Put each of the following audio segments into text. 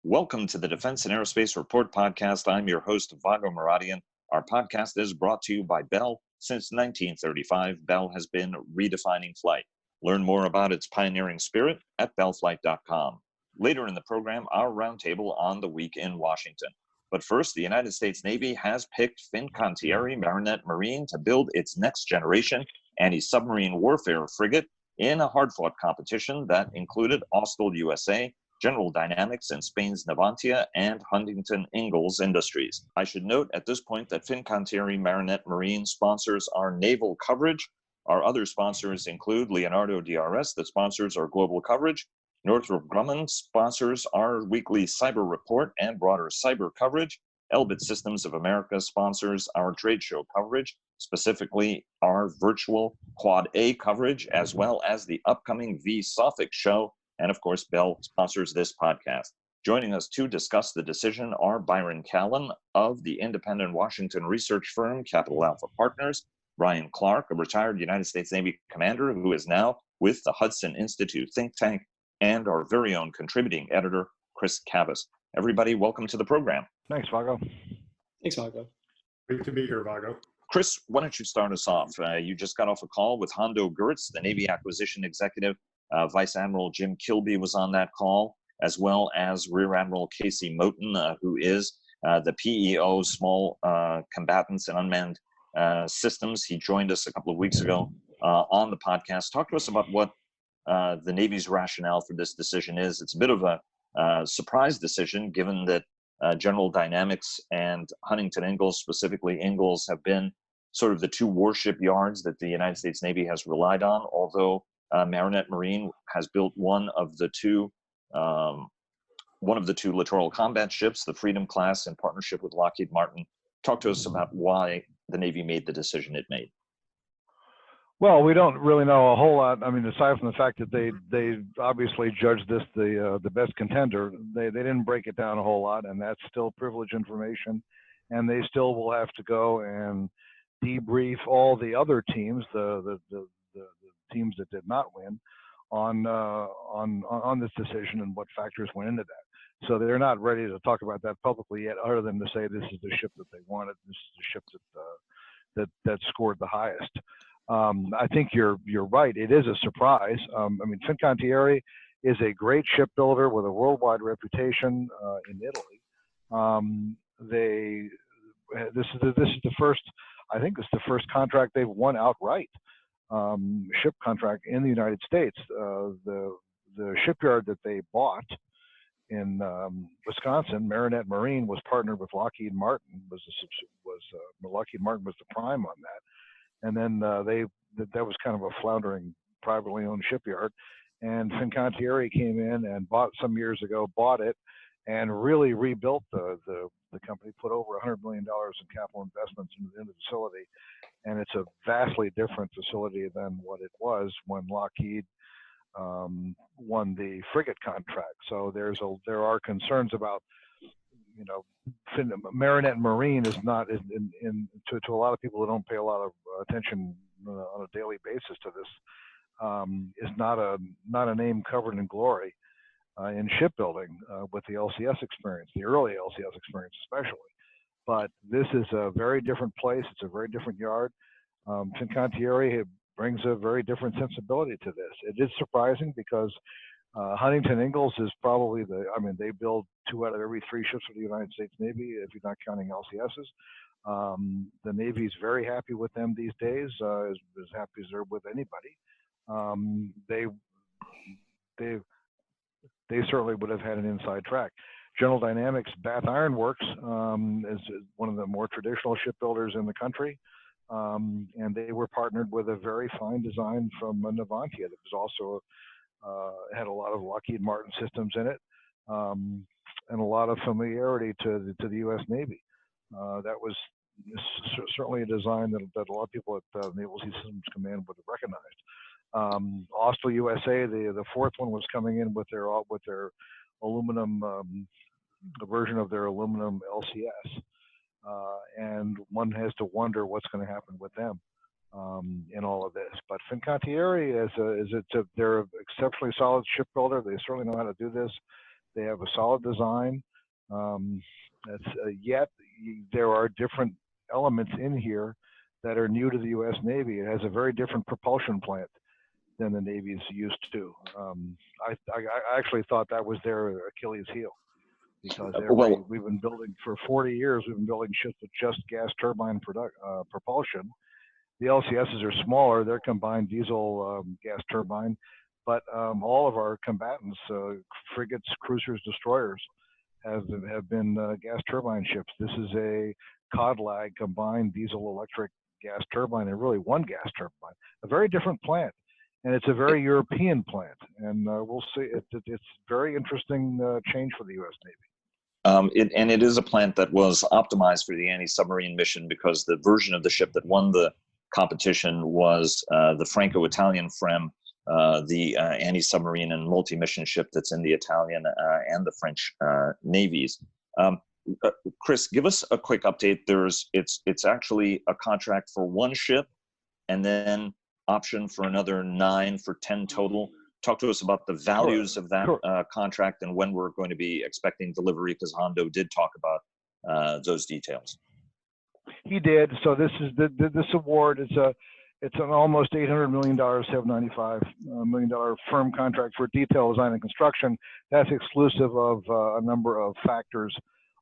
Welcome to the Defense and Aerospace Report podcast. I'm your host, Vago Muradian. Our podcast is brought to you by Bell. Since 1935, Bell has been redefining flight. Learn more about its pioneering spirit at bellflight.com. Later in the program, our roundtable on the week in Washington. But first, the United States Navy has picked Fincantieri Marinette Marine to build its next generation anti-submarine warfare frigate in a hard-fought competition that included Austal USA, General Dynamics and Spain's Navantia, and Huntington Ingalls Industries. I should note at this point that Fincantieri Marinette Marine sponsors our naval coverage. Our other sponsors include Leonardo DRS, that sponsors our global coverage. Northrop Grumman sponsors our weekly cyber report and broader cyber coverage. Elbit Systems of America sponsors our trade show coverage, specifically our virtual Quad A coverage, as well as the upcoming V-SOFIC show. And of course, Bell sponsors this podcast. Joining us to discuss the decision are Byron Callan of the independent Washington research firm Capital Alpha Partners, Brian Clark, a retired United States Navy commander who is now with the Hudson Institute think tank, and our very own contributing editor, Chris Cavas. Everybody, welcome to the program. Thanks, Vago. Thanks, Vago. Great to be here, Vago. Chris, why don't you start us off? You just got off a call with Hondo Gertz, the Navy acquisition executive. Vice Admiral Jim Kilby was on that call, as well as Rear Admiral Casey Moten, who is the PEO, Small Combatants and Unmanned Systems. He joined us a couple of weeks ago on the podcast. Talk to us about what the Navy's rationale for this decision is. It's a bit of a surprise decision, given that General Dynamics and Huntington Ingalls, specifically Ingalls, have been sort of the two warship yards that the United States Navy has relied on, although Marinette Marine has built one of the two littoral combat ships, the Freedom class, in partnership with Lockheed Martin. Talk to us about why the Navy made the decision it made. Well, we don't really know a whole lot. I mean, aside from the fact that they obviously judged this the best contender, they didn't break it down a whole lot, and that's still privileged information. And they still will have to go and debrief all the other teams, the teams that did not win, on this decision and what factors went into that. So they're not ready to talk about that publicly yet, other than to say this is the ship that they wanted. This is the ship that scored the highest. I think you're right. It is a surprise. I mean, Fincantieri is a great shipbuilder with a worldwide reputation in Italy. This is the first. I think this is the first contract they've won outright. Ship contract in the United States. The shipyard that they bought in Wisconsin, Marinette Marine, was partnered with Lockheed Martin. Lockheed Martin was the prime on that, and then that was kind of a floundering privately owned shipyard. And Fincantieri came in and bought it, and really rebuilt the company, put over $100 million in capital investments into the facility. And it's a vastly different facility than what it was when Lockheed won the frigate contract. So there are concerns about, Marinette Marine is not to a lot of people who don't pay a lot of attention on a daily basis to this, is not a name covered in glory in shipbuilding with the LCS experience, the early LCS experience especially. But this is a very different place. It's a very different yard. Fincantieri brings a very different sensibility to this. It is surprising because Huntington Ingalls is probably they build 2 out of every 3 ships for the United States Navy, if you're not counting LCSs. The Navy's very happy with them these days, as happy as they're with anybody. They certainly would have had an inside track. General Dynamics Bath Iron Works is one of the more traditional shipbuilders in the country, and they were partnered with a very fine design from Navantia that was also had a lot of Lockheed Martin systems in it, and a lot of familiarity to the U.S. Navy. That was certainly a design that a lot of people at Naval Sea Systems Command would have recognized. Austal USA, the fourth one, was coming in with their aluminum, the version of their aluminum LCS, and one has to wonder what's going to happen with them in all of this. But Fincantieri they're an exceptionally solid shipbuilder. They certainly know how to do this. They have a solid design. Yet there are different elements in here that are new to the U.S. Navy. It has a very different propulsion plant than the Navy's used to. I actually thought that was their Achilles heel, because we've been building for 40 years. We've been building ships with just gas turbine propulsion. The LCSs are smaller; they're combined diesel gas turbine, but all of our combatants, frigates, cruisers, destroyers, have been gas turbine ships. This is a COD-LAG combined diesel electric gas turbine, and really one gas turbine. A very different plant, and it's a very European plant. And we'll see. It's very interesting change for the U.S. Navy. It is a plant that was optimized for the anti-submarine mission, because the version of the ship that won the competition was the Franco-Italian FREM, the anti-submarine and multi-mission ship that's in the Italian and the French navies. Chris, give us a quick update. It's actually a contract for one ship, and then option for another 9 for 10 total. Talk to us about the values of that contract and when we're going to be expecting delivery, because Hondo did talk about those details. He did. So this award is it's an almost $800 million, $795 million firm contract for detail design and construction. That's exclusive of a number of factors.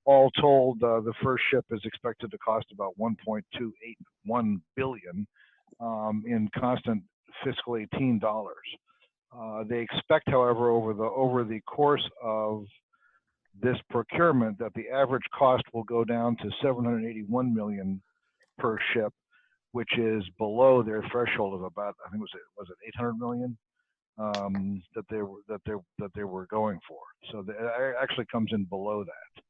All told, the first ship is expected to cost about $1.281 billion in constant fiscal 18 dollars. They expect, however, over the course of this procurement, that the average cost will go down to $781 million per ship, which is below their threshold of about, I think was it 800 million that they were going for. So it actually comes in below that.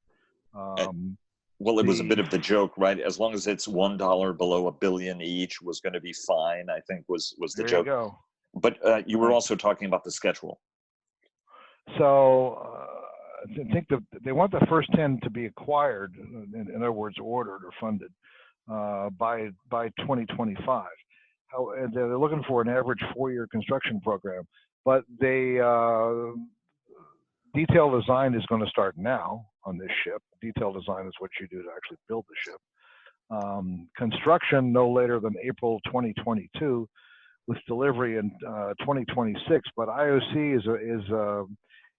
Well, it was a bit of the joke, right? As long as it's $1 below $1 billion each was going to be fine, I think was the joke. There you go. But you were also talking about the schedule. So I think they want the first 10 to be acquired, in other words, ordered or funded by 2025. They're looking for an average 4-year construction program, but detail design is going to start now on this ship. Detail design is what you do to actually build the ship. Construction no later than April 2022, with delivery in 2026. But IOC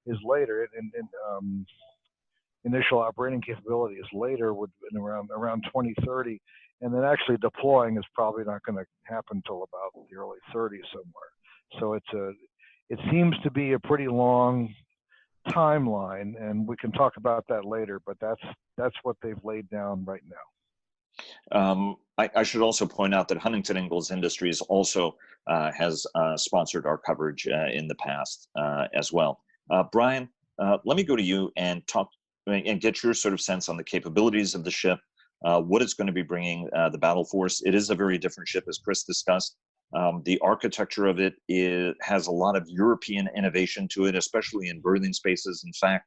is later, and initial operating capability is later, around 2030, and then actually deploying is probably not going to happen until about the early 30s somewhere. So it seems to be a pretty long timeline, and we can talk about that later, but that's what they've laid down right now. I should also point out that Huntington Ingalls Industries also has sponsored our coverage in the past as well. Brian, let me go to you and talk and get your sort of sense on the capabilities of the ship, what it's going to be bringing the battle force. It is a very different ship, as Chris discussed. The architecture of it has a lot of European innovation to it, especially in berthing spaces. In fact,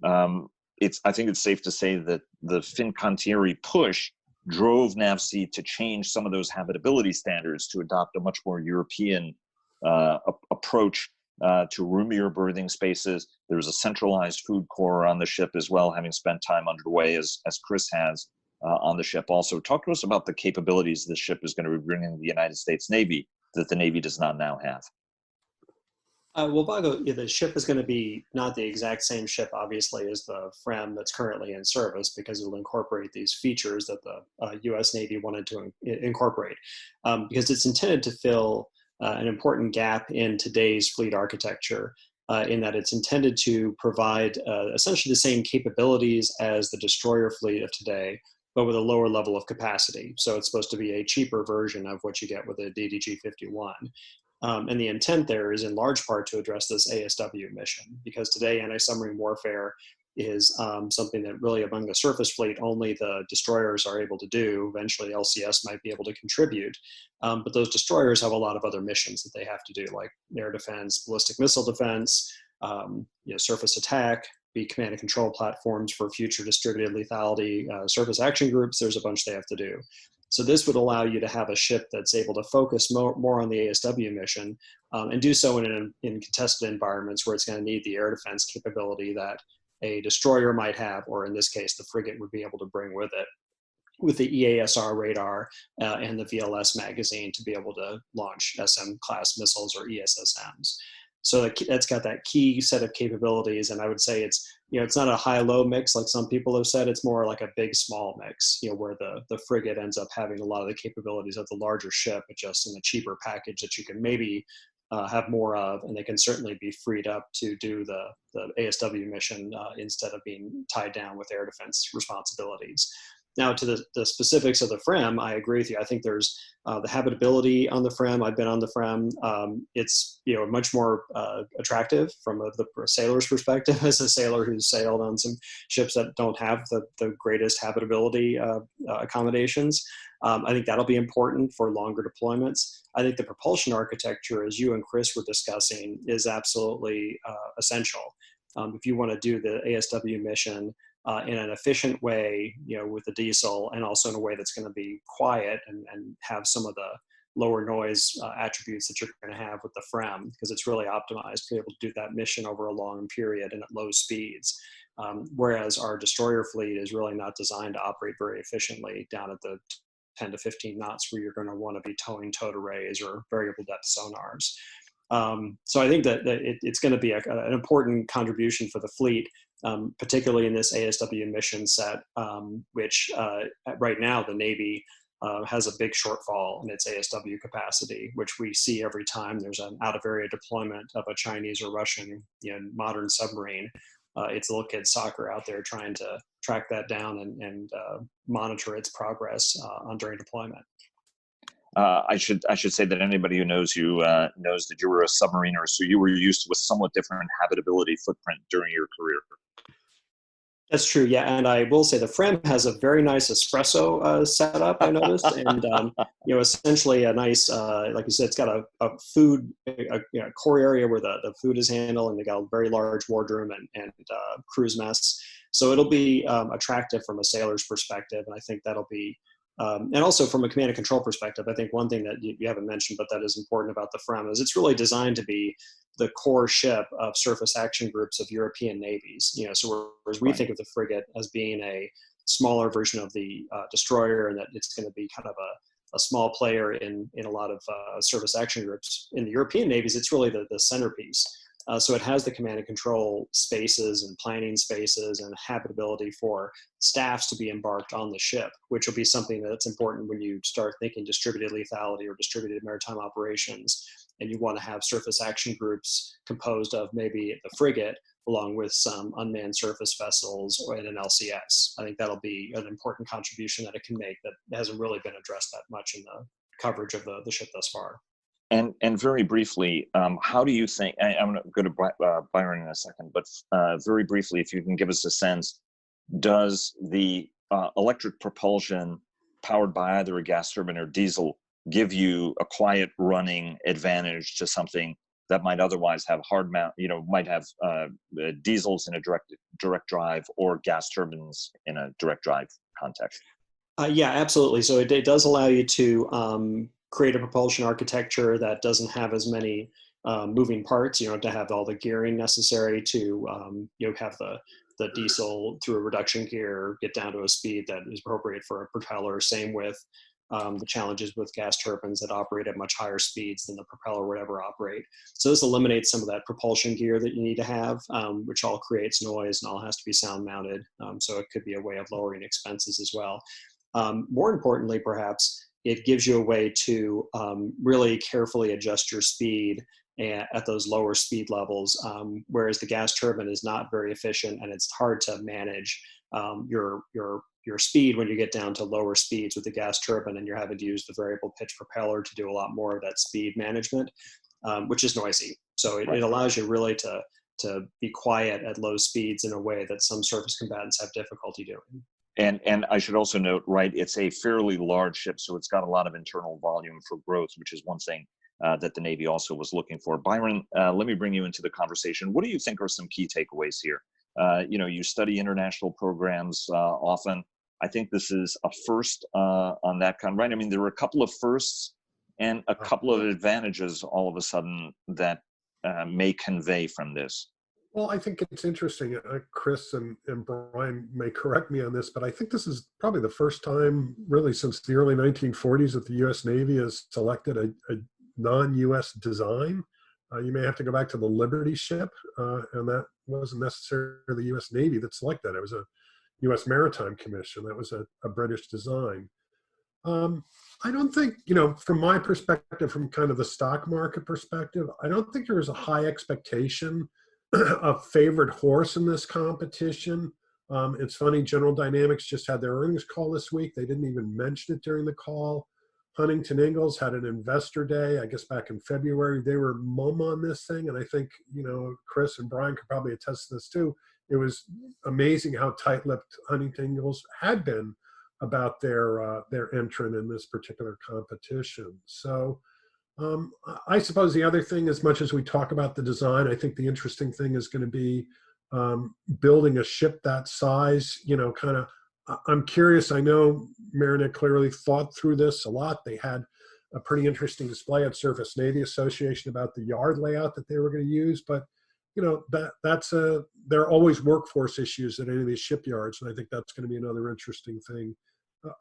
I think it's safe to say that the Fincantieri push drove NAVSEA to change some of those habitability standards to adopt a much more European approach to roomier berthing spaces. There's a centralized food core on the ship as well, having spent time underway as Chris has on the ship. Also, talk to us about the capabilities this ship is going to be bringing the United States Navy that the Navy does not now have. Well, Vago, the ship is going to be not the exact same ship, obviously, as the FREM that's currently in service, because it'll incorporate these features that the U.S. Navy wanted to incorporate, because it's intended to fill an important gap in today's fleet architecture, in that it's intended to provide essentially the same capabilities as the destroyer fleet of today, but with a lower level of capacity. So it's supposed to be a cheaper version of what you get with a DDG-51. And the intent there is in large part to address this ASW mission, because today anti-submarine warfare is something that really among the surface fleet, only the destroyers are able to do. Eventually LCS might be able to contribute, but those destroyers have a lot of other missions that they have to do, like air defense, ballistic missile defense, surface attack, be command and control platforms for future distributed lethality, surface action groups. There's a bunch they have to do. So this would allow you to have a ship that's able to focus more on the ASW mission and do so in contested environments where it's going to need the air defense capability that a destroyer might have, or in this case, the frigate would be able to bring with it, with the EASR radar and the VLS magazine to be able to launch SM-class missiles or ESSMs. So that's got that key set of capabilities, and I would say it's not a high-low mix like some people have said. It's more like a big-small mix, where the frigate ends up having a lot of the capabilities of the larger ship, but just in a cheaper package that you can maybe have more of, and they can certainly be freed up to do the ASW mission instead of being tied down with air defense responsibilities. Now, to the specifics of the FREM, I agree with you. I think there's the habitability on the FREM. I've been on the FREM. It's much more attractive from the sailor's perspective, as a sailor who's sailed on some ships that don't have the greatest habitability accommodations. I think that'll be important for longer deployments. I think the propulsion architecture, as you and Chris were discussing, is absolutely essential. If you want to do the ASW mission in an efficient way, with the diesel, and also in a way that's going to be quiet and have some of the lower noise attributes that you're going to have with the FREM, because it's really optimized to be able to do that mission over a long period and at low speeds. Whereas our destroyer fleet is really not designed to operate very efficiently down at the 10 to 15 knots where you're going to want to be towing towed arrays or variable depth sonars. So I think that it's going to be an important contribution for the fleet, particularly in this ASW mission set, which right now the Navy has a big shortfall in its ASW capacity, which we see every time there's an out-of-area deployment of a Chinese or Russian modern submarine. It's little kid soccer out there trying to track that down and monitor its progress during deployment. I should say that anybody who knows you knows that you were a submariner, so you were used to a somewhat different habitability footprint during your career. That's true, yeah, and I will say the FREM has a very nice espresso setup, I noticed, and essentially a nice, like you said, it's got a food, core area where the food is handled, and they got a very large wardroom and cruise mess. So it'll be attractive from a sailor's perspective, and I think that'll be, and also from a command and control perspective, I think one thing that you haven't mentioned, but that is important about the FREM, is it's really designed to be the core ship of surface action groups of European navies. So whereas we think of the frigate as being a smaller version of the destroyer, and that it's going to be kind of a small player in a lot of surface action groups, in the European navies, it's really the centerpiece. So it has the command and control spaces and planning spaces and habitability for staffs to be embarked on the ship, which will be something that's important when you start thinking distributed lethality or distributed maritime operations, and you want to have surface action groups composed of maybe the frigate along with some unmanned surface vessels or an LCS. I think that'll be an important contribution that it can make that hasn't really been addressed that much in the coverage of the ship thus far. And very briefly, how do you think, I'm going to go to Byron in a second, but very briefly, if you can give us a sense, does the electric propulsion powered by either a gas turbine or diesel give you a quiet running advantage to something that might otherwise have hard mount, might have diesels in a direct drive or gas turbines in a direct drive context? Yeah, absolutely. So it does allow you to create a propulsion architecture that doesn't have as many moving parts, to have all the gearing necessary to, have the diesel through a reduction gear get down to a speed that is appropriate for a propeller. Same with the challenges with gas turbines that operate at much higher speeds than the propeller would ever operate. So this eliminates some of that propulsion gear that you need to have, which all creates noise and all has to be sound mounted. So it could be a way of lowering expenses as well. More importantly, perhaps, it gives you a way to really carefully adjust your speed at those lower speed levels, whereas the gas turbine is not very efficient, and it's hard to manage your speed when you get down to lower speeds with the gas turbine, and you're having to use the variable pitch propeller to do a lot more of that speed management, which is noisy. So it allows you really to be quiet at low speeds in a way that some surface combatants have difficulty doing. And I should also note, it's a fairly large ship, so it's got a lot of internal volume for growth, which is one thing that the Navy also was looking for. Byron, let me bring you into the conversation. What do you think are some key takeaways here? You study international programs often. I think this is a first on that kind, right? I mean, there were a couple of firsts and a couple of advantages all of a sudden that may convey from this. Well, I think it's interesting. Chris and Brian may correct me on this, but I think this is probably the first time, really, since the early 1940s that the U.S. Navy has selected a non-U.S. design. You may have to go back to the Liberty ship, and that wasn't necessarily the U.S. Navy that selected that. It was a U.S. Maritime Commission. That was a British design. I don't think, from my perspective, from kind of the stock market perspective, I don't think there was a high expectation of favored horse in this competition. It's funny, General Dynamics just had their earnings call this week. They didn't even mention it during the call. Huntington Ingalls had an investor day, I guess back in February. They were mum on this thing. And I think, Chris and Brian could probably attest to this too. It was amazing how tight-lipped Huntington Ingalls had been about their entrant in this particular competition. So I suppose the other thing, as much as we talk about the design, I think the interesting thing is going to be building a ship that size, I'm curious. I know Marinette clearly thought through this a lot. They had a pretty interesting display at Surface Navy Association about the yard layout that they were going to use. But, there are always workforce issues at any of these shipyards. And I think that's going to be another interesting thing,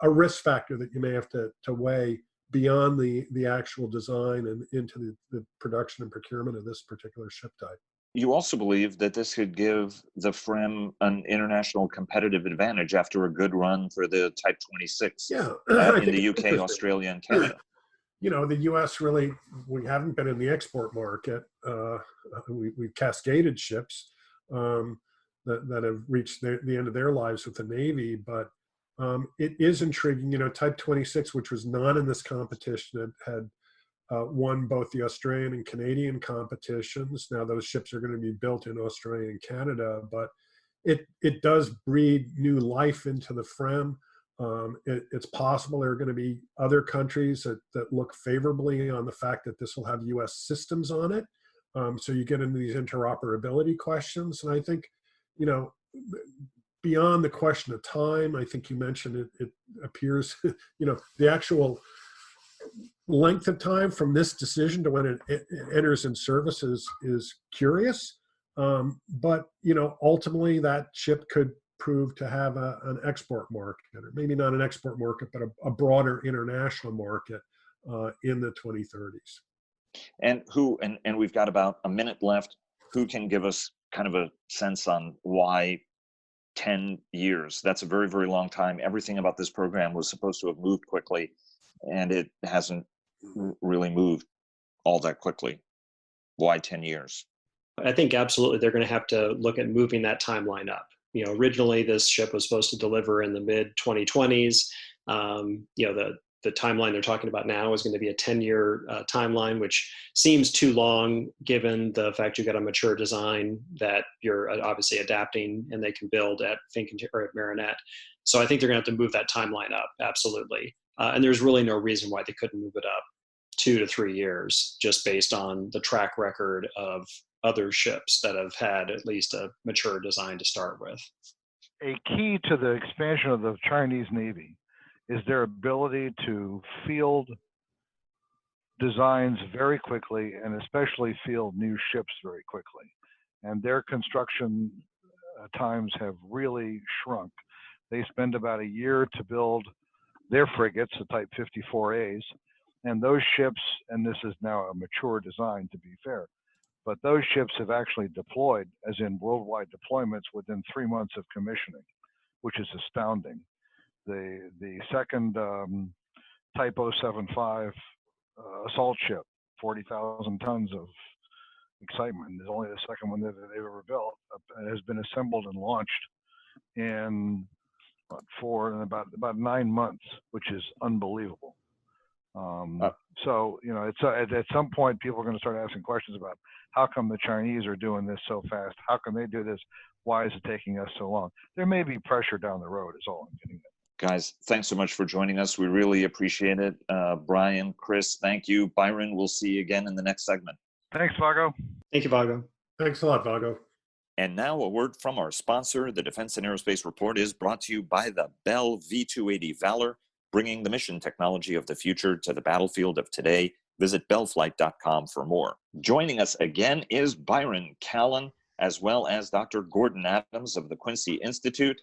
a risk factor that you may have to weigh beyond the actual design and into the production and procurement of this particular ship type. You also believe that this could give the FREM an international competitive advantage after a good run for the Type 26 in the UK, Australia, and Canada. The U.S. really, we haven't been in the export market. We've cascaded ships that have reached the end of their lives with the Navy, but it is intriguing. Type 26, which was not in this competition, had won both the Australian and Canadian competitions. Now those ships are going to be built in Australia and Canada, but it does breathe new life into the FREM. It's possible there are going to be other countries that look favorably on the fact that this will have U.S. systems on it. So you get into these interoperability questions. And I think, beyond the question of time, I think you mentioned it appears, the actual length of time from this decision to when it enters in service is curious. But, ultimately that ship could prove to have an export market, or maybe not an export market, but a broader international market in the 2030s. And and we've got about a minute left. Who can give us kind of a sense on why 10 years? That's a very, very long time. Everything about this program was supposed to have moved quickly, and it hasn't really moved all that quickly. Why 10 years? I think absolutely they're going to have to look at moving that timeline up. Originally this ship was supposed to deliver in the mid 2020s. The timeline they're talking about now is going to be a 10-year timeline, which seems too long given the fact you've got a mature design that you're obviously adapting and they can build at Fincantieri or at Marinette. So I think they're going to have to move that timeline up, absolutely. And there's really no reason why they couldn't move it up 2 to 3 years, just based on the track record of other ships that have had at least a mature design to start with. A key to the expansion of the Chinese Navy is their ability to field designs very quickly, and especially field new ships very quickly. And their construction times have really shrunk. They spend about a year to build their frigates, the Type 54As, and those ships, and this is now a mature design to be fair, but those ships have actually deployed, as in worldwide deployments, within 3 months of commissioning, which is astounding. The second Type 075 assault ship, 40,000 tons of excitement, is only the second one that they've ever built. It has been assembled and launched in about 9 months, which is unbelievable. So, it's at some point people are going to start asking questions about how come the Chinese are doing this so fast? How can they do this? Why is it taking us so long? There may be pressure down the road, is all I'm getting at. Guys, thanks so much for joining us. We really appreciate it. Brian, Chris, thank you. Byron, we'll see you again in the next segment. Thanks, Vago. Thank you, Vago. Thanks a lot, Vago. And now a word from our sponsor. The Defense and Aerospace Report is brought to you by the Bell V-280 Valor, bringing the mission technology of the future to the battlefield of today. Visit bellflight.com for more. Joining us again is Byron Callan, as well as Dr. Gordon Adams of the Quincy Institute,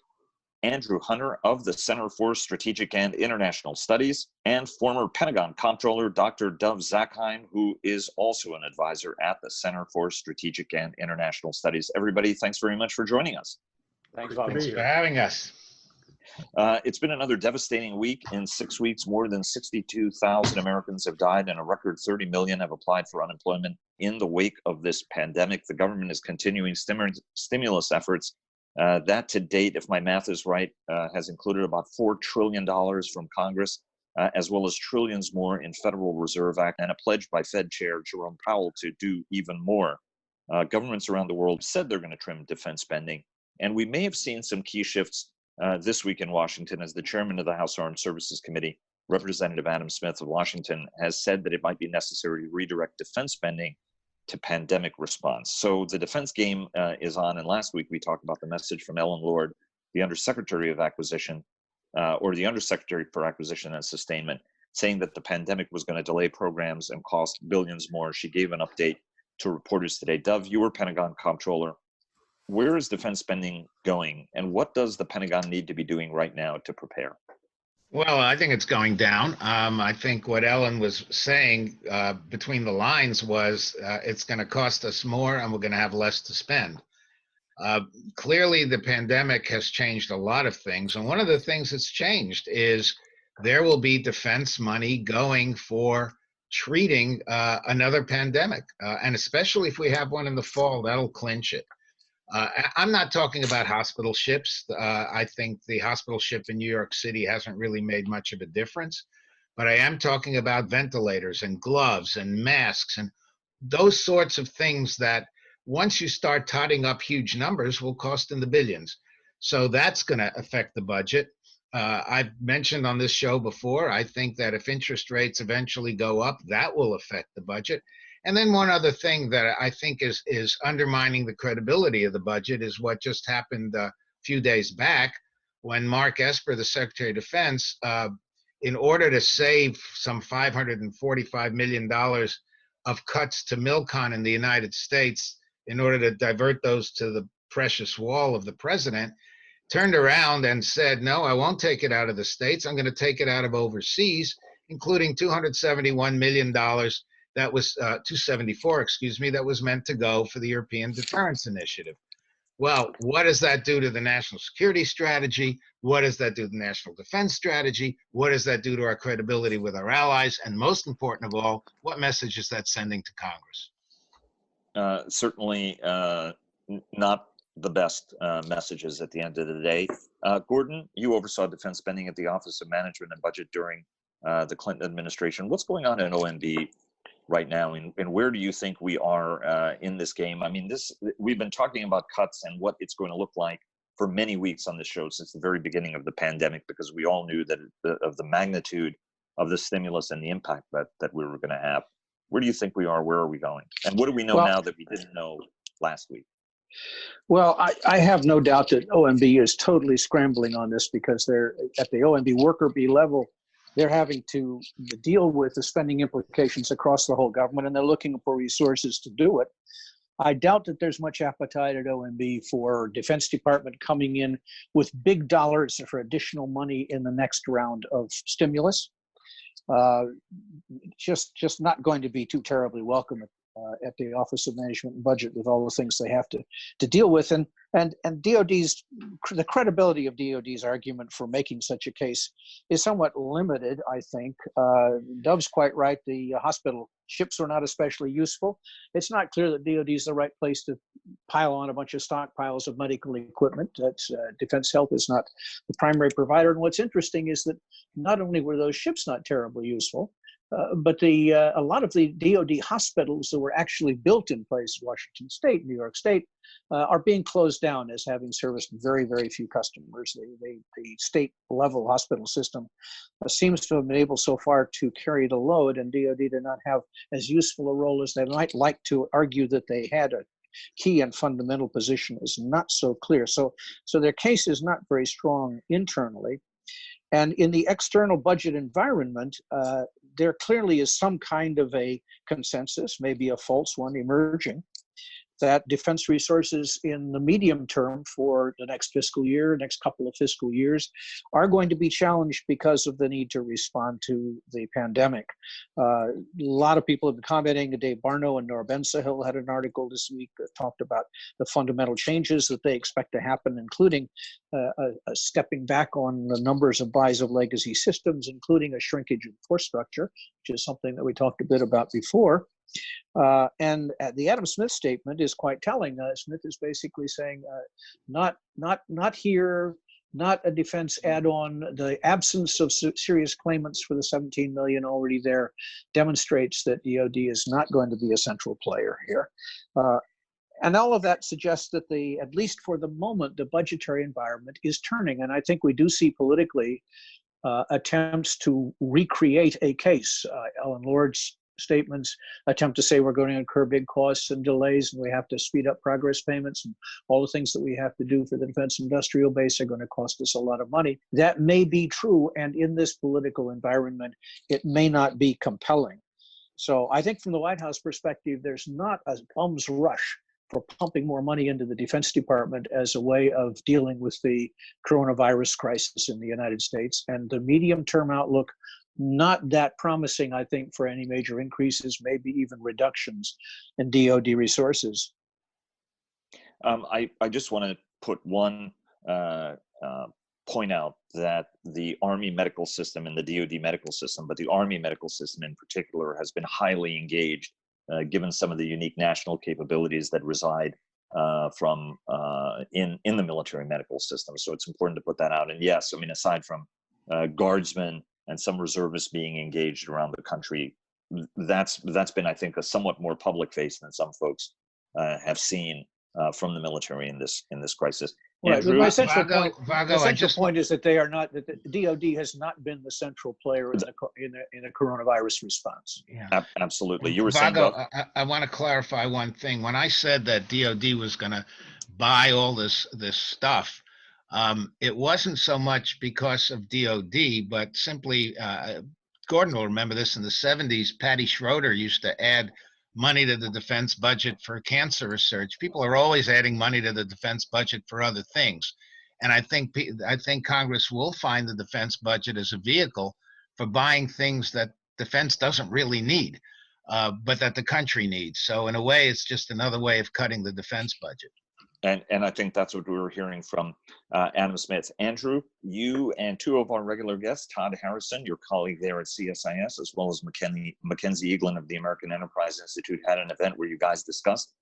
Andrew Hunter of the Center for Strategic and International Studies, and former Pentagon Comptroller Dr. Dov Zakheim, who is also an advisor at the Center for Strategic and International Studies. Everybody, thanks very much for joining us. Thanks for having us. It's been another devastating week. In 6 weeks, more than 62,000 Americans have died, and a record 30 million have applied for unemployment in the wake of this pandemic. The government is continuing stimulus efforts. That to date, if my math is right, has included about $4 trillion from Congress, as well as trillions more in Federal Reserve Act, and a pledge by Fed Chair Jerome Powell to do even more. Governments around the world said they're going to trim defense spending, and we may have seen some key shifts this week in Washington, as the chairman of the House Armed Services Committee, Representative Adam Smith of Washington, has said that it might be necessary to redirect defense spending to pandemic response. So the defense game is on, and last week we talked about the message from Ellen Lord, the Undersecretary of Acquisition, or the Undersecretary for Acquisition and Sustainment, saying that the pandemic was going to delay programs and cost billions more. She gave an update to reporters today. Dov, you were Pentagon Comptroller. Where is defense spending going, and what does the Pentagon need to be doing right now to prepare? Well, I think it's going down. I think what Ellen was saying between the lines was it's going to cost us more and we're going to have less to spend. Clearly, the pandemic has changed a lot of things. And one of the things that's changed is there will be defense money going for treating another pandemic. And especially if we have one in the fall, that'll clinch it. I'm not talking about hospital ships. I think the hospital ship in New York City hasn't really made much of a difference. But I am talking about ventilators and gloves and masks and those sorts of things that once you start totting up huge numbers will cost in the billions. So that's going to affect the budget. I've mentioned on this show before, I think that if interest rates eventually go up, that will affect the budget. And then one other thing that I think is undermining the credibility of the budget is what just happened a few days back when Mark Esper, the Secretary of Defense, in order to save some $545 million of cuts to MILCON in the United States, in order to divert those to the precious wall of the president, turned around and said, no, I won't take it out of the states. I'm going to take it out of overseas, including $271 million. That was 274, excuse me, that was meant to go for the European Deterrence Initiative. Well, what does that do to the national security strategy? What does that do to the national defense strategy? What does that do to our credibility with our allies? And most important of all, what message is that sending to Congress? Certainly not the best messages at the end of the day. Gordon, you oversaw defense spending at the Office of Management and Budget during the Clinton administration. What's going on in OMB right now, and where do you think we are in this game? I mean, we've been talking about cuts and what it's going to look like for many weeks on the show since the very beginning of the pandemic, because we all knew that of the magnitude of the stimulus and the impact that we were going to have. Where do you think we are? Where are we going? And what do we know now that we didn't know last week? Well, I have no doubt that OMB is totally scrambling on this, because they're at the OMB worker bee level. They're having to deal with the spending implications across the whole government, and they're looking for resources to do it. I doubt that there's much appetite at OMB for Defense Department coming in with big dollars for additional money in the next round of stimulus. Just not going to be too terribly welcome at the Office of Management and Budget with all the things they have to deal with. And DOD's, the credibility of DOD's argument for making such a case is somewhat limited, I think. Dov's quite right. The hospital ships are not especially useful. It's not clear that DOD is the right place to pile on a bunch of stockpiles of medical equipment. That's Defense Health is not the primary provider. And what's interesting is that not only were those ships not terribly useful, but a lot of the DOD hospitals that were actually built in place, Washington State, New York State, are being closed down as having serviced very, very few customers. The state-level hospital system seems to have been able so far to carry the load, and DOD did not have as useful a role as they might like to argue that they had key and fundamental position is not so clear. So their case is not very strong internally. And in the external budget environment, there clearly is some kind of a consensus, maybe a false one emerging, that defense resources in the medium term for the next fiscal year, next couple of fiscal years, are going to be challenged because of the need to respond to the pandemic. A lot of people have been commenting. Dave Barno and Nora Ben-Sahil had an article this week that talked about the fundamental changes that they expect to happen, including a stepping back on the numbers of buys of legacy systems, including a shrinkage of force structure, which is something that we talked a bit about before. And the Adam Smith statement is quite telling. Smith is basically saying, not here, not a defense add-on. The absence of serious claimants for the 17 million already there demonstrates that DoD is not going to be a central player here. And all of that suggests that at least for the moment, the budgetary environment is turning. And I think we do see politically attempts to recreate a case. Ellen Lord's statements attempt to say we're going to incur big costs and delays, and we have to speed up progress payments, and all the things that we have to do for the defense industrial base are going to cost us a lot of money. That may be true, and in this political environment, it may not be compelling. So I think from the White House perspective, there's not a bum's rush for pumping more money into the Defense Department as a way of dealing with the coronavirus crisis in the United States. And the medium-term outlook, not that promising, I think, for any major increases, maybe even reductions in DoD resources. I just want to put one point out that the Army medical system and the DoD medical system, but the Army medical system in particular, has been highly engaged, given some of the unique national capabilities that reside in the military medical system. So it's important to put that out. And yes, I mean, aside from guardsmen and some reservists being engaged around the country, that's been, I think, a somewhat more public face than some folks have seen from the military in this crisis. Right. Andrew, My central point, Vago, the central point is that they are not. That the DoD has not been the central player in the coronavirus response. Yeah, absolutely. You were Vago, saying, I want to clarify one thing. When I said that DoD was going to buy all this stuff, it wasn't so much because of DoD, but simply, Gordon will remember this, in the 70s, Patty Schroeder used to add money to the defense budget for cancer research. People are always adding money to the defense budget for other things. And I think Congress will find the defense budget as a vehicle for buying things that defense doesn't really need, but that the country needs. So in a way, it's just another way of cutting the defense budget. And I think that's what we were hearing from Adam Smith. Andrew, you and two of our regular guests, Todd Harrison, your colleague there at CSIS, as well as Mackenzie Eaglin of the American Enterprise Institute, had an event where you guys discussed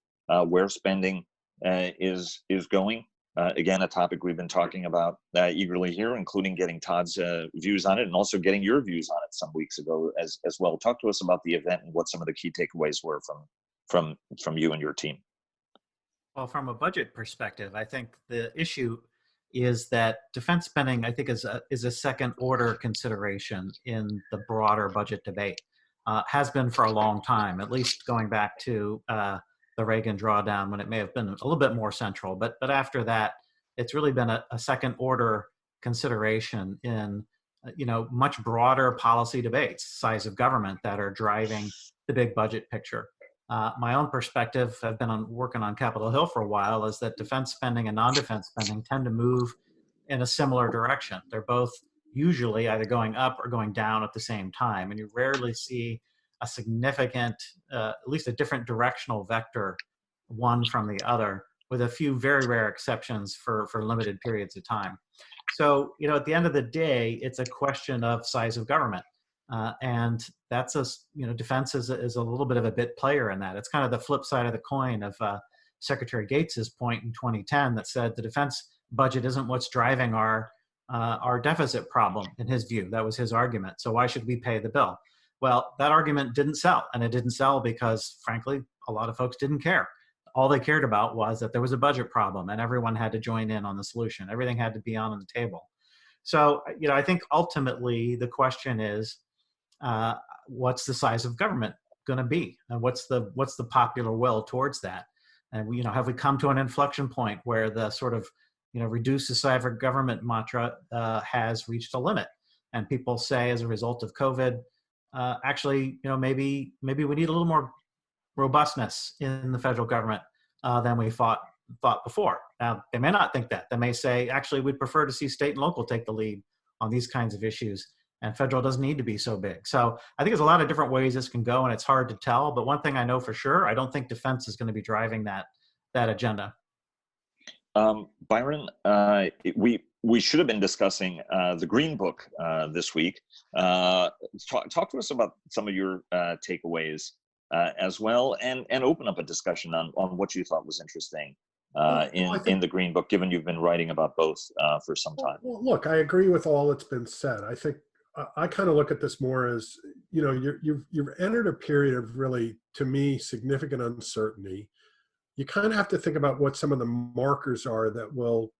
where spending is going. Again, a topic we've been talking about eagerly here, including getting Todd's views on it and also getting your views on it some weeks ago as well. Talk to us about the event and what some of the key takeaways were from you and your team. Well, from a budget perspective, I think the issue is that defense spending, I think, is a second order consideration in the broader budget debate. Has been for a long time, at least going back to the Reagan drawdown, when it may have been a little bit more central. But after that, it's really been a second order consideration in much broader policy debates, size of government, that are driving the big budget picture. My own perspective, I've been working on Capitol Hill for a while, is that defense spending and non-defense spending tend to move in a similar direction. They're both usually either going up or going down at the same time. And you rarely see a significant, at least a different directional vector, one from the other, with a few very rare exceptions for limited periods of time. So, at the end of the day, it's a question of size of government. And that's defense is a little bit of a bit player in that. It's kind of the flip side of the coin of Secretary Gates's point in 2010 that said the defense budget isn't what's driving our deficit problem, in his view. That was his argument. So why should we pay the bill? Well, that argument didn't sell, and it didn't sell because, frankly, a lot of folks didn't care. All they cared about was that there was a budget problem, and everyone had to join in on the solution. Everything had to be on the table. So, I think ultimately the question is, what's the size of government going to be, and what's the popular will towards that? And we, have we come to an inflection point where the sort of, reduce the size of government mantra has reached a limit? And people say, as a result of COVID, actually, maybe we need a little more robustness in the federal government than we thought before. Now, they may not think that. They may say, actually, we'd prefer to see state and local take the lead on these kinds of issues, and federal doesn't need to be so big. So I think there's a lot of different ways this can go, and it's hard to tell. But one thing I know for sure, I don't think defense is going to be driving that agenda. Byron, we should have been discussing the Green Book this week. Talk to us about some of your takeaways as well, and open up a discussion on what you thought was interesting in the Green Book, given you've been writing about both for some time. Well, look, I agree with all that's been said. I think I kind of look at this more as, you've entered a period of really, to me, significant uncertainty. You kind of have to think about what some of the markers are that will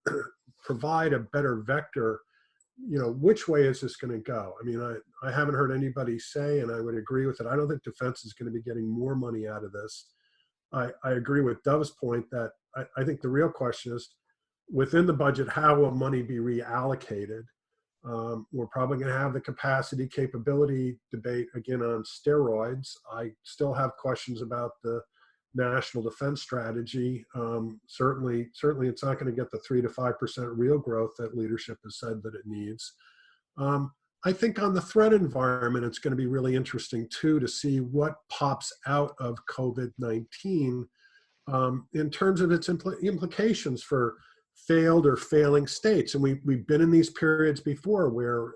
provide a better vector. Which way is this going to go? I mean, I haven't heard anybody say, and I would agree with it, I don't think defense is going to be getting more money out of this. I agree with Dove's point that I think the real question is, within the budget, how will money be reallocated? We're probably going to have the capacity capability debate again on steroids. I still have questions about the national defense strategy. Certainly it's not going to get the 3 to 5% real growth that leadership has said that it needs. I think on the threat environment, it's going to be really interesting too to see what pops out of COVID-19 in terms of its implications for failed or failing states. And we've been in these periods before where,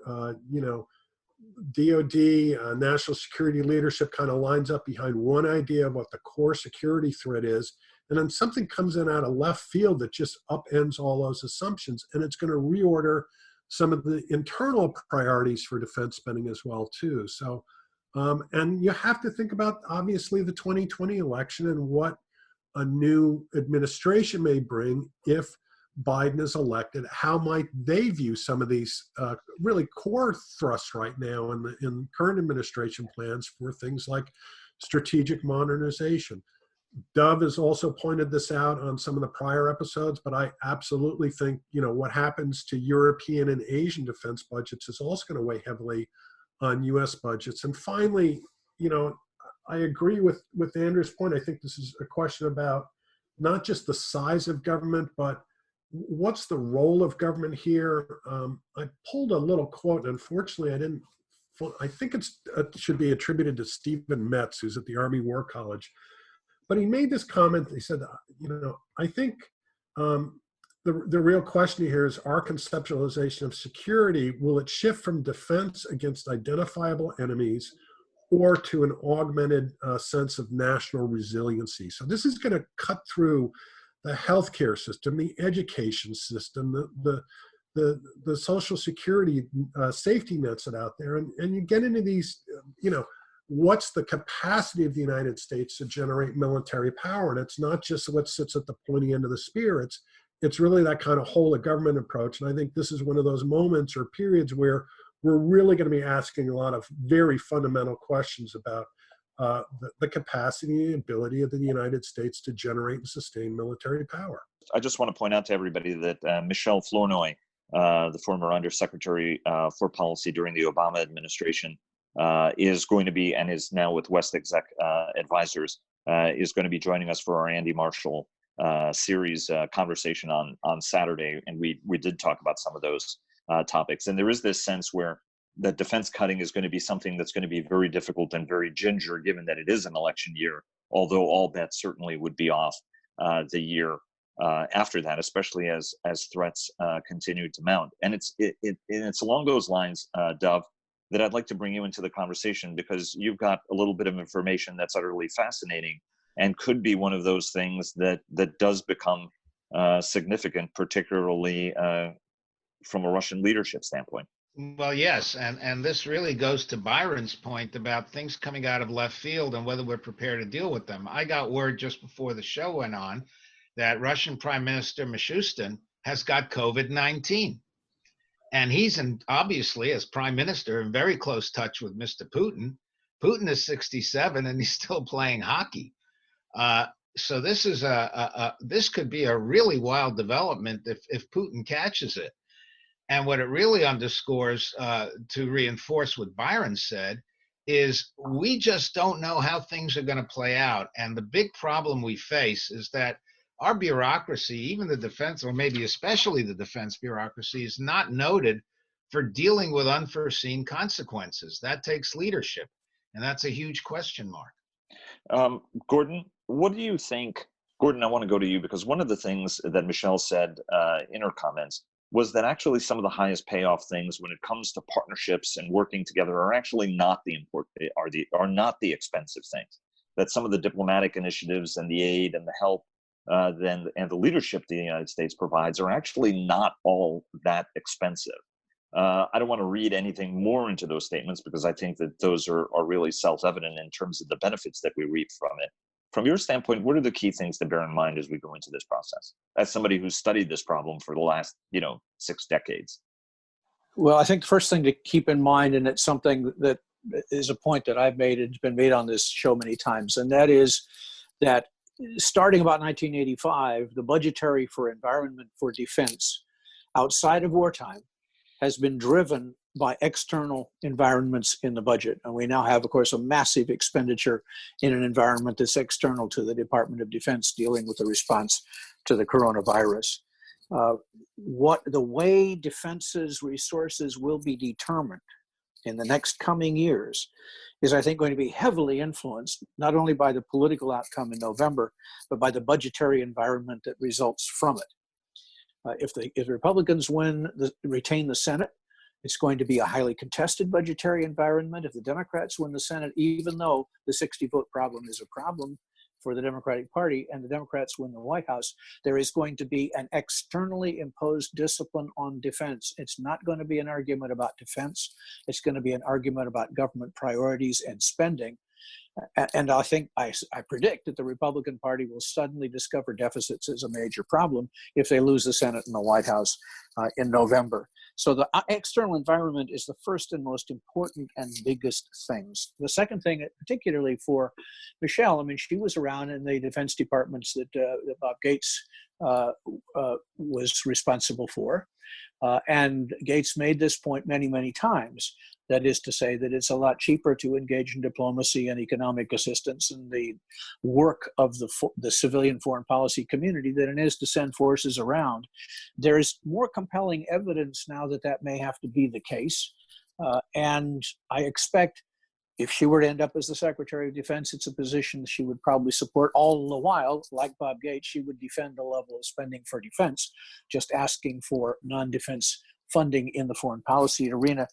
DOD, national security leadership kind of lines up behind one idea of what the core security threat is. And then something comes in out of left field that just upends all those assumptions. And it's going to reorder some of the internal priorities for defense spending as well, too. So, and you have to think about, obviously, the 2020 election and what a new administration may bring if Biden is elected. How might they view some of these really core thrusts right now in current administration plans for things like strategic modernization? Dove has also pointed this out on some of the prior episodes, but I absolutely think, what happens to European and Asian defense budgets is also going to weigh heavily on U.S. budgets. And finally, I agree with Andrew's point. I think this is a question about not just the size of government, but what's the role of government here? I pulled a little quote, and unfortunately I think it should be attributed to Stephen Metz, who's at the Army War College. But he made this comment. He said, I think the real question here is our conceptualization of security. Will it shift from defense against identifiable enemies or to an augmented sense of national resiliency? So this is going to cut through the healthcare system, the education system, the social security safety nets that are out there. And you get into these, what's the capacity of the United States to generate military power? And it's not just what sits at the pointy end of the spear. It's really that kind of whole of government approach. And I think this is one of those moments or periods where we're really going to be asking a lot of very fundamental questions about the capacity and ability of the United States to generate and sustain military power. I just want to point out to everybody that Michelle Flournoy, the former Undersecretary for Policy during the Obama administration, is going to be, and is now with West Exec Advisors, is going to be joining us for our Andy Marshall series conversation on Saturday. And we did talk about some of those topics. And there is this sense where the defense cutting is going to be something that's going to be very difficult and very ginger, given that it is an election year, although all bets certainly would be off the year after that, especially as threats continue to mount. And it's along those lines, Dove, that I'd like to bring you into the conversation, because you've got a little bit of information that's utterly fascinating and could be one of those things that does become significant, particularly from a Russian leadership standpoint. Well, yes, and this really goes to Byron's point about things coming out of left field and whether we're prepared to deal with them. I got word just before the show went on that Russian Prime Minister Mishustin has got COVID-19. And he's obviously, as prime minister, in very close touch with Mr. Putin. Putin is 67 and he's still playing hockey. So this is this could be a really wild development if Putin catches it. And what it really underscores, to reinforce what Byron said, is we just don't know how things are going to play out. And the big problem we face is that our bureaucracy, even the defense, or maybe especially the defense bureaucracy, is not noted for dealing with unforeseen consequences. That takes leadership, and that's a huge question mark. Gordon, what do you think? Gordon, I want to go to you because one of the things that Michelle said in her comments was that actually some of the highest payoff things when it comes to partnerships and working together are actually not the important, are not the expensive things. That some of the diplomatic initiatives and the aid and the help and the leadership the United States provides are actually not all that expensive. I don't want to read anything more into those statements because I think that those are really self-evident in terms of the benefits that we reap from it. From your standpoint, what are the key things to bear in mind as we go into this process? As somebody who's studied this problem for the last, 6 decades. Well, I think the first thing to keep in mind, and it's something that is a point that I've made, it's been made on this show many times, and that is that starting about 1985, the budgetary for environment for defense outside of wartime has been driven by external environments in the budget. And we now have, of course, a massive expenditure in an environment that's external to the Department of Defense dealing with the response to the coronavirus. The way defense's resources will be determined in the next coming years is, I think, going to be heavily influenced not only by the political outcome in November, but by the budgetary environment that results from it. If the Republicans retain the Senate, it's going to be a highly contested budgetary environment. If the Democrats win the Senate, even though the 60-vote problem is a problem for the Democratic Party, and the Democrats win the White House, there is going to be an externally imposed discipline on defense. It's not going to be an argument about defense. It's going to be an argument about government priorities and spending. And I think I predict that the Republican Party will suddenly discover deficits as a major problem if they lose the Senate and the White House in November. So the external environment is the first and most important and biggest things. The second thing, particularly for Michelle, I mean, she was around in the defense departments that Bob Gates was responsible for. And Gates made this point many, many times. That is to say that it's a lot cheaper to engage in diplomacy and economic assistance in the work of the civilian foreign policy community than it is to send forces around. There is more compelling evidence now that that may have to be the case. And I expect if she were to end up as the Secretary of Defense, it's a position she would probably support. All the while, like Bob Gates, she would defend a level of spending for defense, just asking for non-defense funding in the foreign policy arena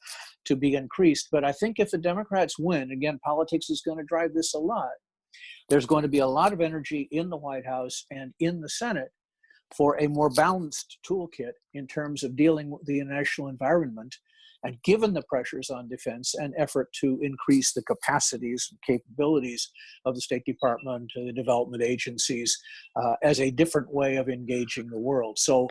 to be increased. But I think if the Democrats win, again, politics is going to drive this a lot. There's going to be a lot of energy in the White House and in the Senate for a more balanced toolkit in terms of dealing with the international environment. And given the pressures on defense, an effort to increase the capacities and capabilities of the State Department, the development agencies, as a different way of engaging the world. So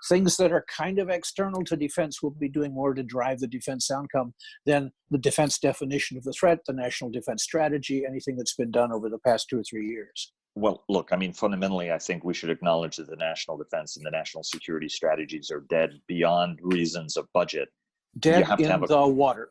things that are kind of external to defense will be doing more to drive the defense outcome than the defense definition of the threat, the national defense strategy, anything that's been done over the past 2 or 3 years. Well, look, I mean, fundamentally, I think we should acknowledge that the national defense and the national security strategies are dead beyond reasons of budget. Dead in the water.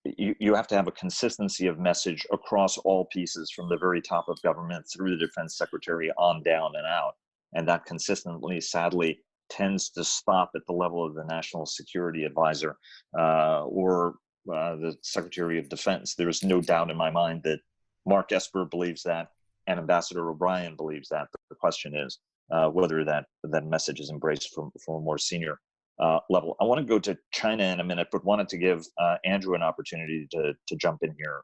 You have to have a consistency of message across all pieces from the very top of government through the defense secretary on down and out. And that consistently, sadly, tends to stop at the level of the national security advisor or the secretary of defense. There is no doubt in my mind that Mark Esper believes that and Ambassador O'Brien believes that. But the question is whether that message is embraced from a more senior level. I want to go to China in a minute, but wanted to give Andrew an opportunity to jump in here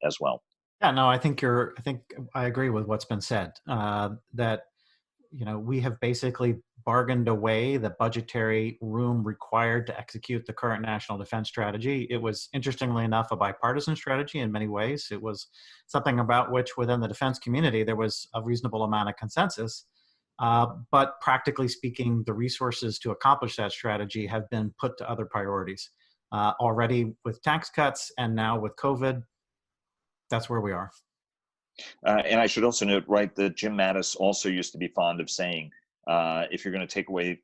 as well. Yeah, no, I think I agree with what's been said. That we have basically bargained away the budgetary room required to execute the current national defense strategy. It was, interestingly enough, a bipartisan strategy in many ways. It was something about which within the defense community there was a reasonable amount of consensus. But practically speaking, the resources to accomplish that strategy have been put to other priorities. Already with tax cuts and now with COVID, that's where we are. And I should also note, right, that Jim Mattis also used to be fond of saying, if you're going to take away,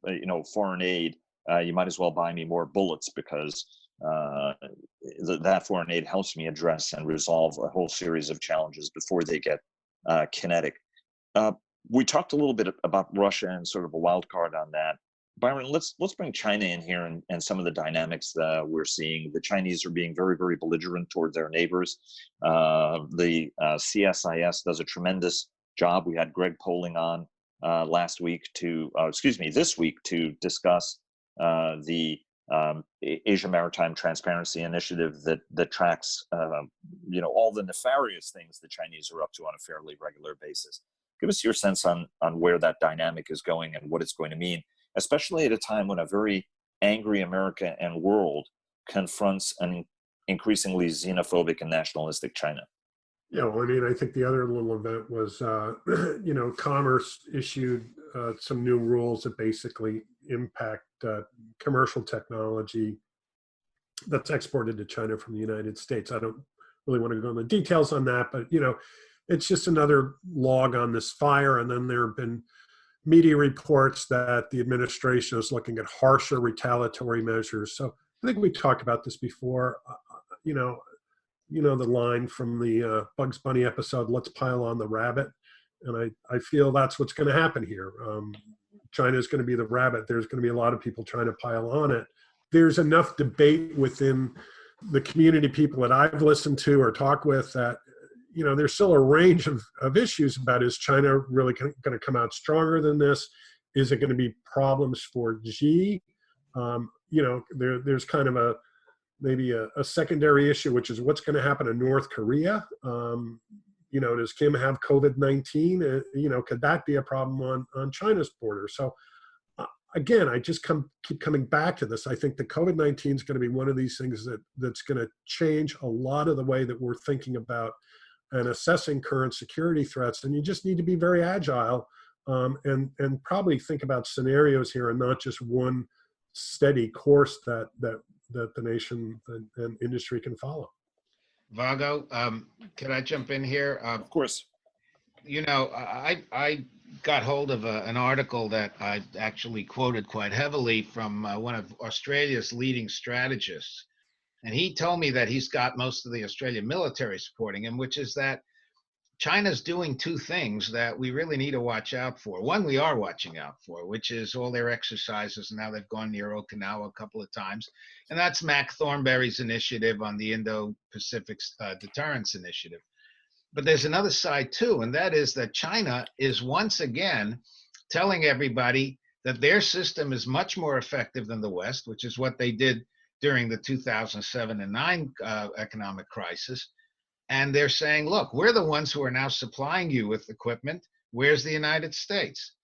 foreign aid, you might as well buy me more bullets, because that foreign aid helps me address and resolve a whole series of challenges before they get kinetic. We talked a little bit about Russia and sort of a wild card on that. Byron, let's bring China in here and some of the dynamics that we're seeing. The Chinese are being very, very belligerent toward their neighbors. The CSIS does a tremendous job. We had Greg Polling on this week to discuss the Asia Maritime Transparency Initiative that tracks, all the nefarious things the Chinese are up to on a fairly regular basis. Give us your sense on where that dynamic is going and what it's going to mean, especially at a time when a very angry America and world confronts an increasingly xenophobic and nationalistic China. Yeah, well, I mean, I think the other little event was, Commerce issued some new rules that basically impact commercial technology that's exported to China from the United States. I don't really want to go into the details on that, but, it's just another log on this fire. And then there have been media reports that the administration is looking at harsher retaliatory measures. So I think we talked about this before. The line from the Bugs Bunny episode, "Let's pile on the rabbit." And I feel that's what's going to happen here. China is going to be the rabbit. There's going to be a lot of people trying to pile on it. There's enough debate within the community people that I've listened to or talked with that, there's still a range of issues about, is China really going to come out stronger than this? Is it going to be problems for Xi? There's kind of maybe a secondary issue, which is what's going to happen in North Korea. Does Kim have COVID-19? Could that be a problem on China's border? So again, I just keep coming back to this. I think the COVID-19 is going to be one of these things that's going to change a lot of the way that we're thinking about and assessing current security threats. And you just need to be very agile and probably think about scenarios here and not just one steady course that the nation and industry can follow. Vago, can I jump in here? Of course. I got hold of an article that I actually quoted quite heavily from one of Australia's leading strategists. And he told me that he's got most of the Australian military supporting him, which is that China's doing two things that we really need to watch out for. One, we are watching out for, which is all their exercises. Now they've gone near Okinawa a couple of times. And that's Mac Thornberry's initiative on the Indo-Pacific Deterrence Initiative. But there's another side too, and that is that China is once again telling everybody that their system is much more effective than the West, which is what they did during the 2007 and 9 economic crisis. And they're saying, look, we're the ones who are now supplying you with equipment. Where's the United States?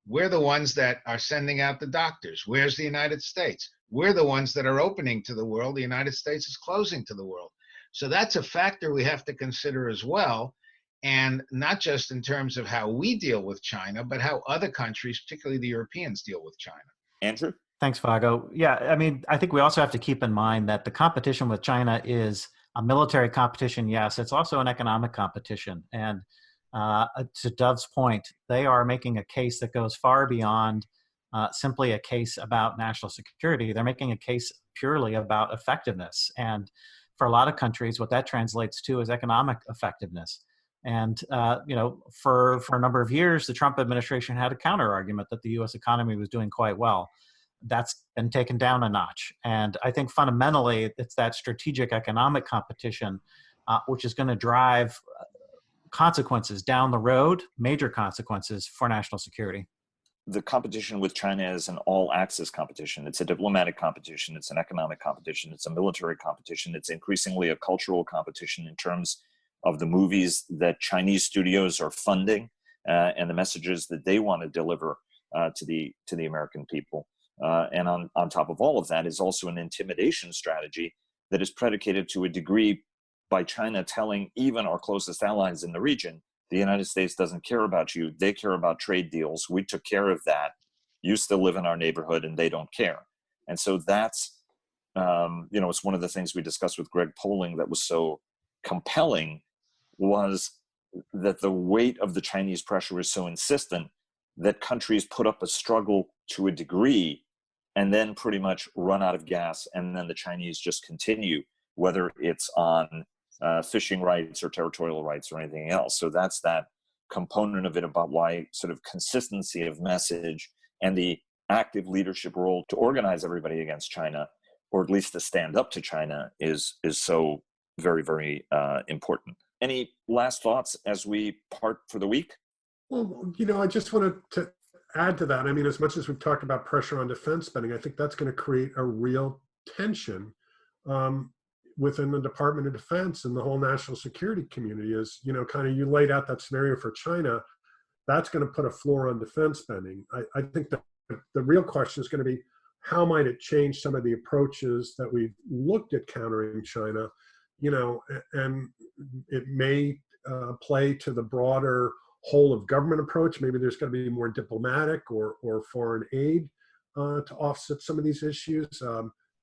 We're the ones that are sending out the doctors. Where's the United States? We're the ones that are opening to the world. The United States is closing to the world. So that's a factor we have to consider as well. And not just in terms of how we deal with China, but how other countries, particularly the Europeans, deal with China. Andrew? Thanks, Vago. Yeah, I mean, I think we also have to keep in mind that the competition with China is a military competition. Yes, it's also an economic competition. And to Dove's point, they are making a case that goes far beyond simply a case about national security. They're making a case purely about effectiveness. And for a lot of countries, what that translates to is economic effectiveness. And, for a number of years, the Trump administration had a counter argument that the U.S. economy was doing quite well. That's been taken down a notch. And I think fundamentally, it's that strategic economic competition, which is going to drive consequences down the road, major consequences for national security. The competition with China is an all-access competition. It's a diplomatic competition. It's an economic competition. It's a military competition. It's increasingly a cultural competition in terms of the movies that Chinese studios are funding and the messages that they want to deliver to the American people. And on top of all of that is also an intimidation strategy that is predicated to a degree by China telling even our closest allies in the region, the United States doesn't care about you. They care about trade deals. We took care of that. You still live in our neighborhood and they don't care. And so that's, it's one of the things we discussed with Greg Polling that was so compelling was that the weight of the Chinese pressure is so insistent that countries put up a struggle to a degree and then pretty much run out of gas, and then the Chinese just continue, whether it's on fishing rights or territorial rights or anything else. So that's that component of it about why sort of consistency of message and the active leadership role to organize everybody against China, or at least to stand up to China, is so very, very important. Any last thoughts as we part for the week? Well, I just wanted to add to that. I mean, as much as we've talked about pressure on defense spending, I think that's going to create a real tension within the Department of Defense and the whole national security community. Is, kind of, you laid out that scenario for China, that's going to put a floor on defense spending. I think that the real question is going to be, how might it change some of the approaches that we've looked at countering China, and it may play to the broader whole of government approach. Maybe there's going to be more diplomatic or foreign aid to offset some of these issues.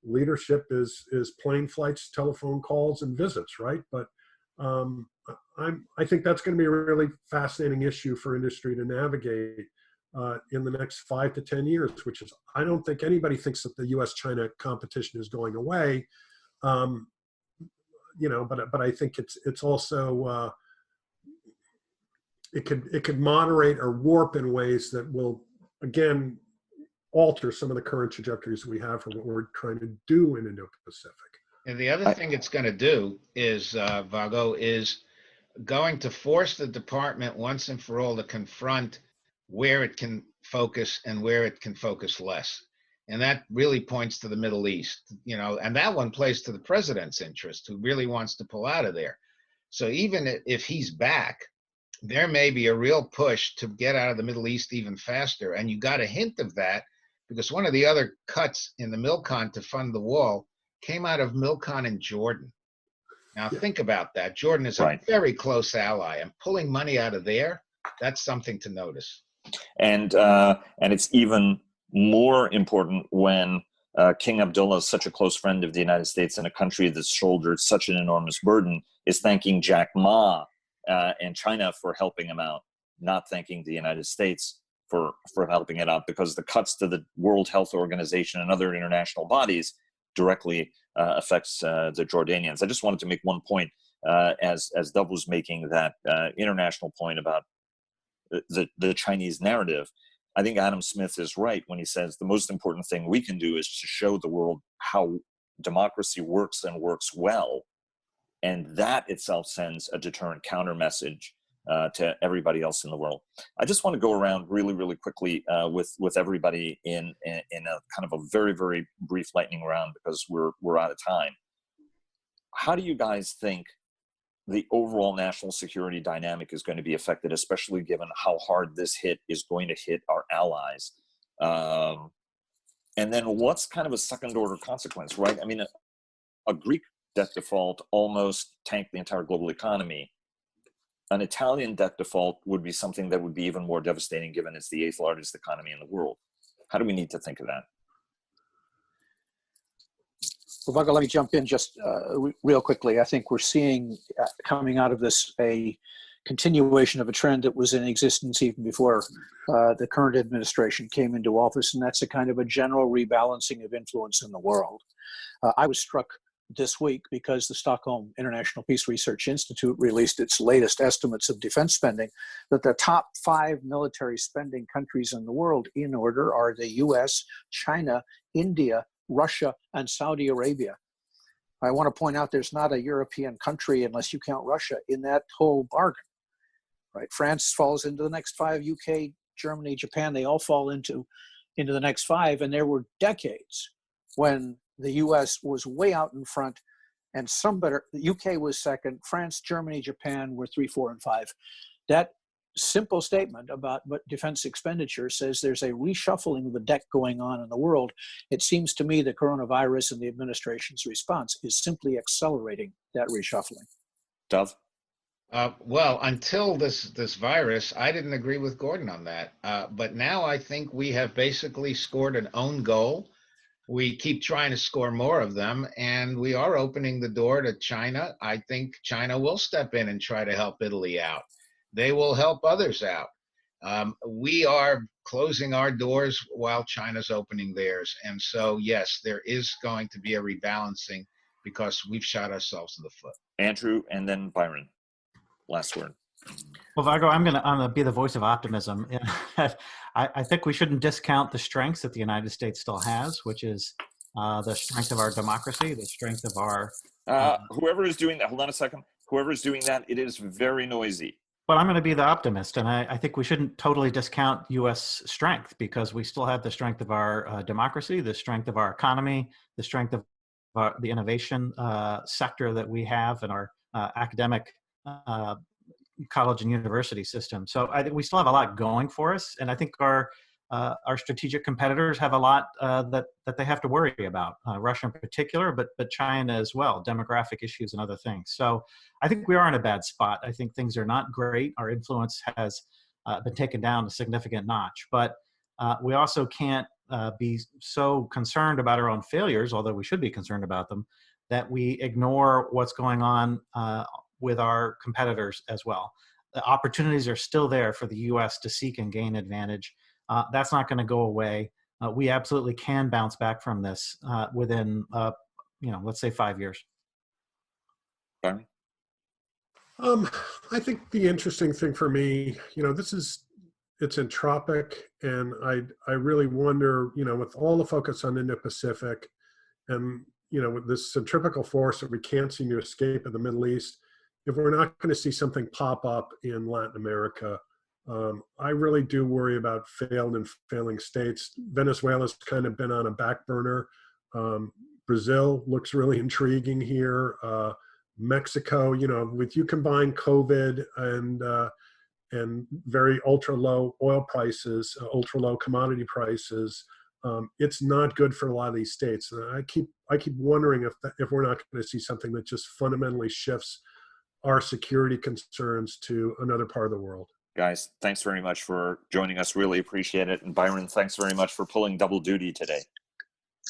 Leadership is plane flights, telephone calls, and visits, right? But I think that's going to be a really fascinating issue for industry to navigate in the next 5 to 10 years, which is, I don't think anybody thinks that the U.S.-China competition is going away. But I think it's also it could moderate or warp in ways that will, again, alter some of the current trajectories we have for what we're trying to do in Indo-Pacific. And the other thing it's going to do is, Vago, is going to force the department once and for all to confront where it can focus and where it can focus less. And that really points to the Middle East, and that one plays to the president's interest, who really wants to pull out of there. So even if he's back, there may be a real push to get out of the Middle East even faster. And you got a hint of that because one of the other cuts in the MILCON to fund the wall came out of MILCON in Jordan. Now, think about that. Jordan is a very close ally, and pulling money out of there, that's something to notice. And it's even more important when King Abdullah is such a close friend of the United States, and a country that's shouldered such an enormous burden is thanking Jack Ma and China for helping him out, not thanking the United States for helping it out, because the cuts to the World Health Organization and other international bodies directly affects the Jordanians. I just wanted to make one point as Dov was making that international point about the Chinese narrative. I think Adam Smith is right when he says the most important thing we can do is to show the world how democracy works and works well. And that itself sends a deterrent counter message to everybody else in the world. I just want to go around really, really quickly with everybody in a kind of a very, very brief lightning round, because we're out of time. How do you guys think the overall national security dynamic is going to be affected, especially given how hard this hit is going to hit our allies? And then what's kind of a second order consequence, right? I mean, a Greek debt default almost tanked the entire global economy. An Italian debt default would be something that would be even more devastating, given it's the 8th largest economy in the world. How do we need to think of that? Well, Vago, let me jump in just real quickly. I think we're seeing coming out of this a continuation of a trend that was in existence even before the current administration came into office, and that's a kind of a general rebalancing of influence in the world. I was struck this week because the Stockholm International Peace Research Institute released its latest estimates of defense spending, that the top 5 military spending countries in the world in order are the US, China, India, Russia, and Saudi Arabia. I want to point out there's not a European country, unless you count Russia, in that whole bargain, right? France falls into the next 5, UK, Germany, Japan, they all fall into the next 5. And there were decades when the US was way out in front, and the UK was second, France, Germany, Japan were 3, 4, and 5. That simple statement about what defense expenditure says there's a reshuffling of the deck going on in the world. It seems to me the coronavirus and the administration's response is simply accelerating that reshuffling. Dov? Well, until this virus, I didn't agree with Gordon on that. But now I think we have basically scored an own goal. We keep trying to score more of them, and we are opening the door to China. I think China will step in and try to help Italy out. they will help others out. We are closing our doors while China's opening theirs. And so, yes, there is going to be a rebalancing because we've shot ourselves in the foot. Andrew, and then Byron. Last word. Well, Vago, I'm gonna be the voice of optimism. I think we shouldn't discount the strengths that the United States still has, which is the strength of our democracy, the strength of our. Whoever is doing that, hold on a second. Whoever is doing that, it is very noisy. But I'm going to be the optimist, and I think we shouldn't totally discount U.S. strength because we still have the strength of our democracy, the strength of our economy, the strength of the innovation sector that we have in our academic college and university system. So I think we still have a lot going for us, and I think our strategic competitors have a lot that they have to worry about. Russia in particular, but China as well, demographic issues and other things. So I think we are in a bad spot. I think things are not great. Our influence has been taken down a significant notch, but we also can't be so concerned about our own failures, although we should be concerned about them, that we ignore what's going on with our competitors as well. The opportunities are still there for the U.S. to seek and gain advantage. That's not going to go away. We absolutely can bounce back from this within, let's say 5 years. Byron? I think the interesting thing for me, it's entropic, and I really wonder, with all the focus on Indo-Pacific and, with this centripetal force that we can't seem to escape in the Middle East, if we're not going to see something pop up in Latin America, I really do worry about failed and failing states. Venezuela's kind of been on a back burner. Brazil looks really intriguing here. Mexico, with you combine COVID and very ultra low oil prices, ultra low commodity prices, it's not good for a lot of these states. And I keep wondering if we're not going to see something that just fundamentally shifts our security concerns to another part of the world. Guys, thanks very much for joining us. Really appreciate it. And Byron, thanks very much for pulling double duty today.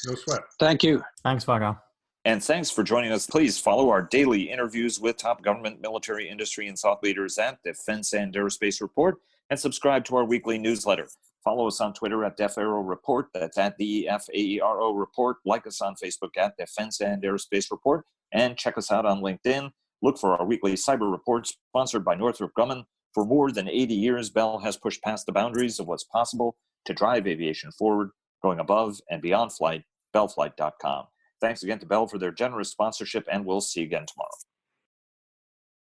No sweat. Thank you. Thanks, Vago. And thanks for joining us. Please follow our daily interviews with top government, military, industry, and thought leaders at Defense and Aerospace Report, and subscribe to our weekly newsletter. Follow us on Twitter at DefAero Report. That's at DEFAERO Report. Like us on Facebook at Defense and Aerospace Report. And check us out on LinkedIn. Look for our weekly cyber report sponsored by Northrop Grumman. For more than 80 years, Bell has pushed past the boundaries of what's possible to drive aviation forward, going above and beyond flight, bellflight.com. Thanks again to Bell for their generous sponsorship, and we'll see you again tomorrow.